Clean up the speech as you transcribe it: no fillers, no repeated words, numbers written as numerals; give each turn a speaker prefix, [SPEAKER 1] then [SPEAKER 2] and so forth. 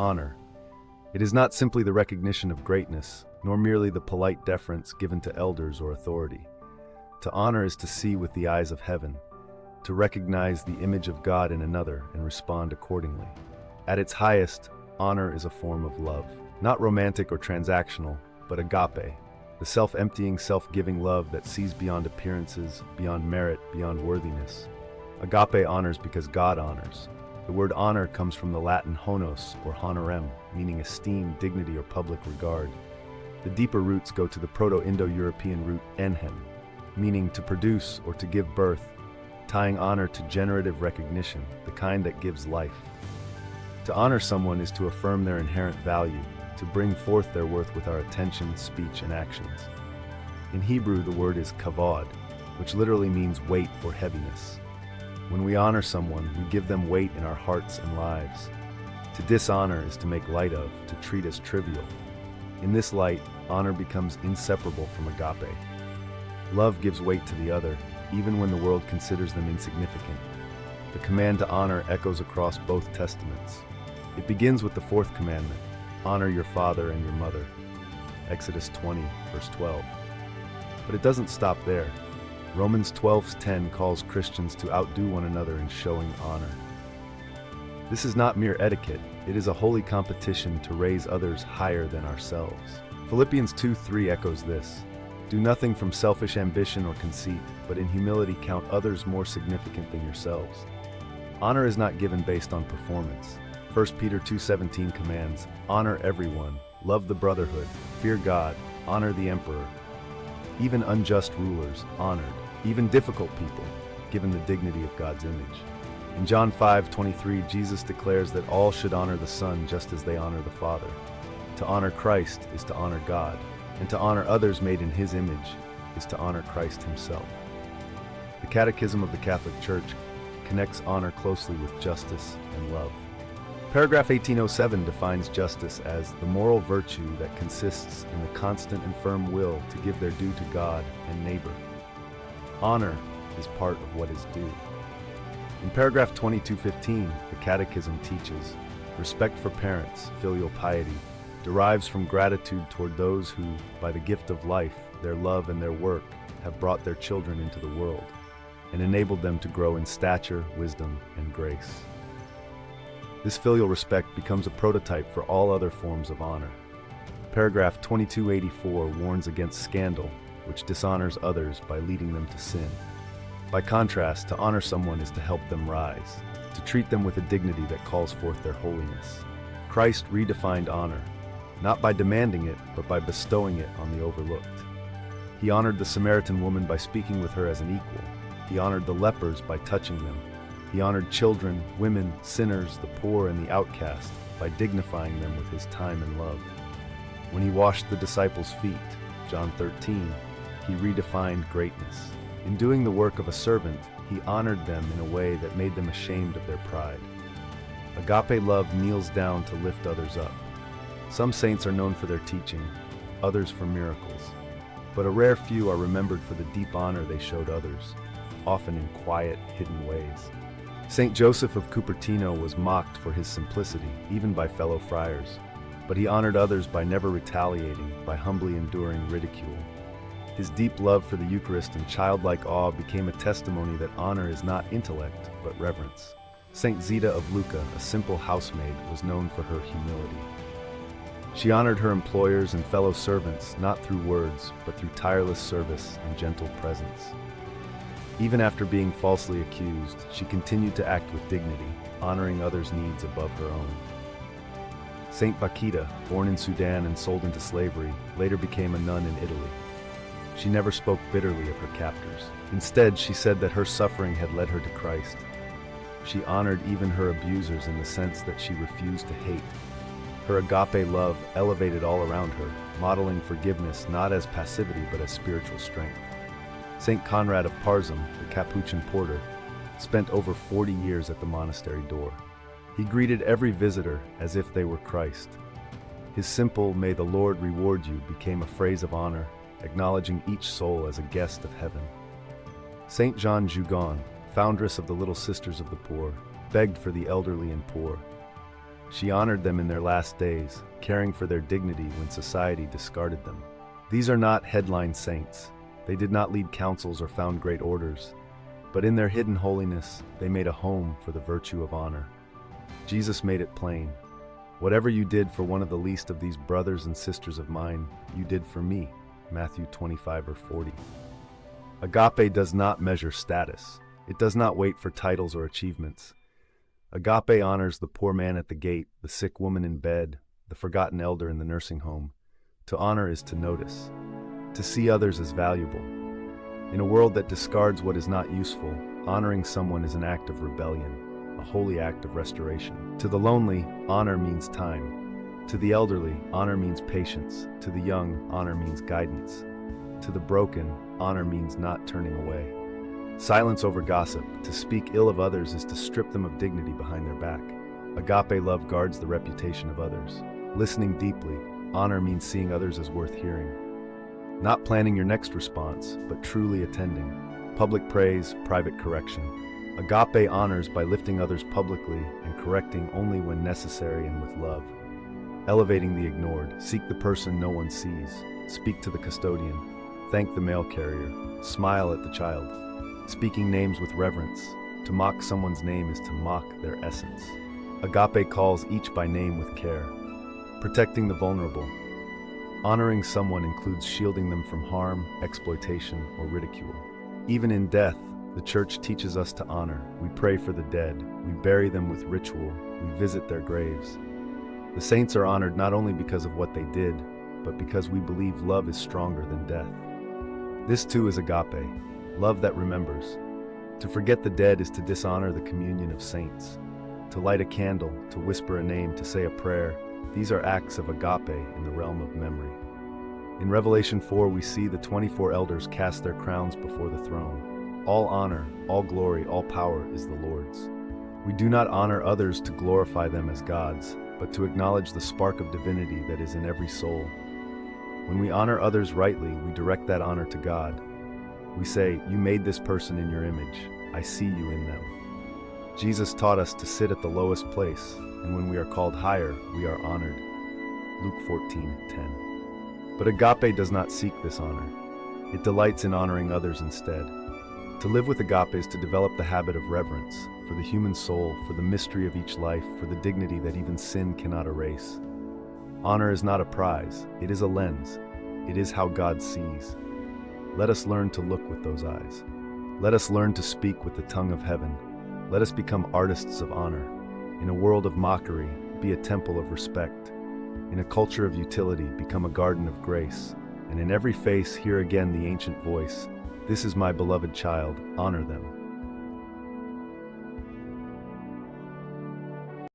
[SPEAKER 1] Honor. It is not simply the recognition of greatness, nor merely the polite deference given to elders or authority. To honor is to see with the eyes of heaven, to recognize the image of God in another and respond accordingly. At its highest, honor is a form of love. Not romantic or transactional, but agape, the self-emptying, self-giving love that sees beyond appearances, beyond merit, beyond worthiness. Agape honors because God honors. The word honor comes from the Latin honos or honorem, meaning esteem, dignity, or public regard. The deeper roots go to the Proto-Indo-European root enhen, meaning to produce or to give birth, tying honor to generative recognition, the kind that gives life. To honor someone is to affirm their inherent value, to bring forth their worth with our attention, speech, and actions. In Hebrew, the word is kavod, which literally means weight or heaviness. When we honor someone, we give them weight in our hearts and lives. To dishonor is to make light of, to treat as trivial. In this light, honor becomes inseparable from agape. Love gives weight to the other, even when the world considers them insignificant. The command to honor echoes across both testaments. It begins with the fourth commandment, honor your father and your mother. Exodus 20, verse 12. But it doesn't stop there. Romans 12:10 calls Christians to outdo one another in showing honor. This is not mere etiquette, it is a holy competition to raise others higher than ourselves. Philippians 2:3 echoes this. Do nothing from selfish ambition or conceit, but in humility count others more significant than yourselves. Honor is not given based on performance. 1 Peter 2:17 commands, honor everyone, love the brotherhood, fear God, honor the emperor. Even unjust rulers, honored, even difficult people, given the dignity of God's image. In John 5:23, Jesus declares that all should honor the Son just as they honor the Father. To honor Christ is to honor God, and to honor others made in His image is to honor Christ Himself. The Catechism of the Catholic Church connects honor closely with justice and love. Paragraph 1807 defines justice as the moral virtue that consists in the constant and firm will to give their due to God and neighbor. Honor is part of what is due. In paragraph 2215, the Catechism teaches, respect for parents, filial piety, derives from gratitude toward those who, by the gift of life, their love and their work, have brought their children into the world, and enabled them to grow in stature, wisdom, and grace. This filial respect becomes a prototype for all other forms of honor. Paragraph 2284 warns against scandal, which dishonors others by leading them to sin. By contrast, to honor someone is to help them rise, to treat them with a dignity that calls forth their holiness. Christ redefined honor, not by demanding it, but by bestowing it on the overlooked. He honored the Samaritan woman by speaking with her as an equal. He honored the lepers by touching them. He honored children, women, sinners, the poor, and the outcast by dignifying them with His time and love. When He washed the disciples' feet, John 13, He redefined greatness. In doing the work of a servant, He honored them in a way that made them ashamed of their pride. Agape love kneels down to lift others up. Some saints are known for their teaching, others for miracles. But a rare few are remembered for the deep honor they showed others, often in quiet, hidden ways. Saint Joseph of Cupertino was mocked for his simplicity, even by fellow friars. But he honored others by never retaliating, by humbly enduring ridicule. His deep love for the Eucharist and childlike awe became a testimony that honor is not intellect, but reverence. Saint Zita of Lucca, a simple housemaid, was known for her humility. She honored her employers and fellow servants not through words, but through tireless service and gentle presence. Even after being falsely accused, she continued to act with dignity, honoring others' needs above her own. Saint Bakita, born in Sudan and sold into slavery, later became a nun in Italy. She never spoke bitterly of her captors. Instead, she said that her suffering had led her to Christ. She honored even her abusers in the sense that she refused to hate. Her agape love elevated all around her, modeling forgiveness not as passivity but as spiritual strength. Saint Conrad of Parzum, the Capuchin porter, spent over 40 years at the monastery door. He greeted every visitor as if they were Christ. His simple, "May the Lord reward you," became a phrase of honor, acknowledging each soul as a guest of heaven. Saint Jeanne Jugon, foundress of the Little Sisters of the Poor, begged for the elderly and poor. She honored them in their last days, caring for their dignity when society discarded them. These are not headline saints. They did not lead councils or found great orders, but in their hidden holiness, they made a home for the virtue of honor. Jesus made it plain. Whatever you did for one of the least of these brothers and sisters of mine, you did for me. Matthew 25:40. Agape does not measure status. It does not wait for titles or achievements. Agape honors the poor man at the gate, the sick woman in bed, the forgotten elder in the nursing home. To honor is to notice, to see others as valuable. In a world that discards what is not useful, honoring someone is an act of rebellion, a holy act of restoration. To the lonely, honor means time. To the elderly, honor means patience. To the young, honor means guidance. To the broken, honor means not turning away. Silence over gossip. To speak ill of others is to strip them of dignity behind their back. Agape love guards the reputation of others. Listening deeply, honor means seeing others as worth hearing. Not planning your next response, but truly attending. Public praise, private correction. Agape honors by lifting others publicly and correcting only when necessary and with love. Elevating the ignored. Seek the person no one sees. Speak to the custodian. Thank the mail carrier. Smile at the child. Speaking names with reverence. To mock someone's name is to mock their essence. Agape calls each by name with care. Protecting the vulnerable. Honoring someone includes shielding them from harm, exploitation, or ridicule. Even in death, the Church teaches us to honor. We pray for the dead. We bury them with ritual. We visit their graves. The saints are honored not only because of what they did, but because we believe love is stronger than death. This too is agape, love that remembers. To forget the dead is to dishonor the communion of saints. To light a candle, to whisper a name, to say a prayer, these are acts of agape in the realm of memory. In Revelation 4, we see the 24 elders cast their crowns before the throne. All honor, all glory, all power is the Lord's. We do not honor others to glorify them as gods, but to acknowledge the spark of divinity that is in every soul. When we honor others rightly, we direct that honor to God. We say, "You made this person in your image. I see you in them." Jesus taught us to sit at the lowest place, and when we are called higher, we are honored. Luke 14:10. But agape does not seek this honor. It delights in honoring others instead. To live with agape is to develop the habit of reverence for the human soul, for the mystery of each life, for the dignity that even sin cannot erase. Honor is not a prize, it is a lens. It is how God sees. Let us learn to look with those eyes. Let us learn to speak with the tongue of heaven. Let us become artists of honor. In a world of mockery, be a temple of respect. In a culture of utility, become a garden of grace. And in every face, hear again the ancient voice, "This is my beloved child, honor them."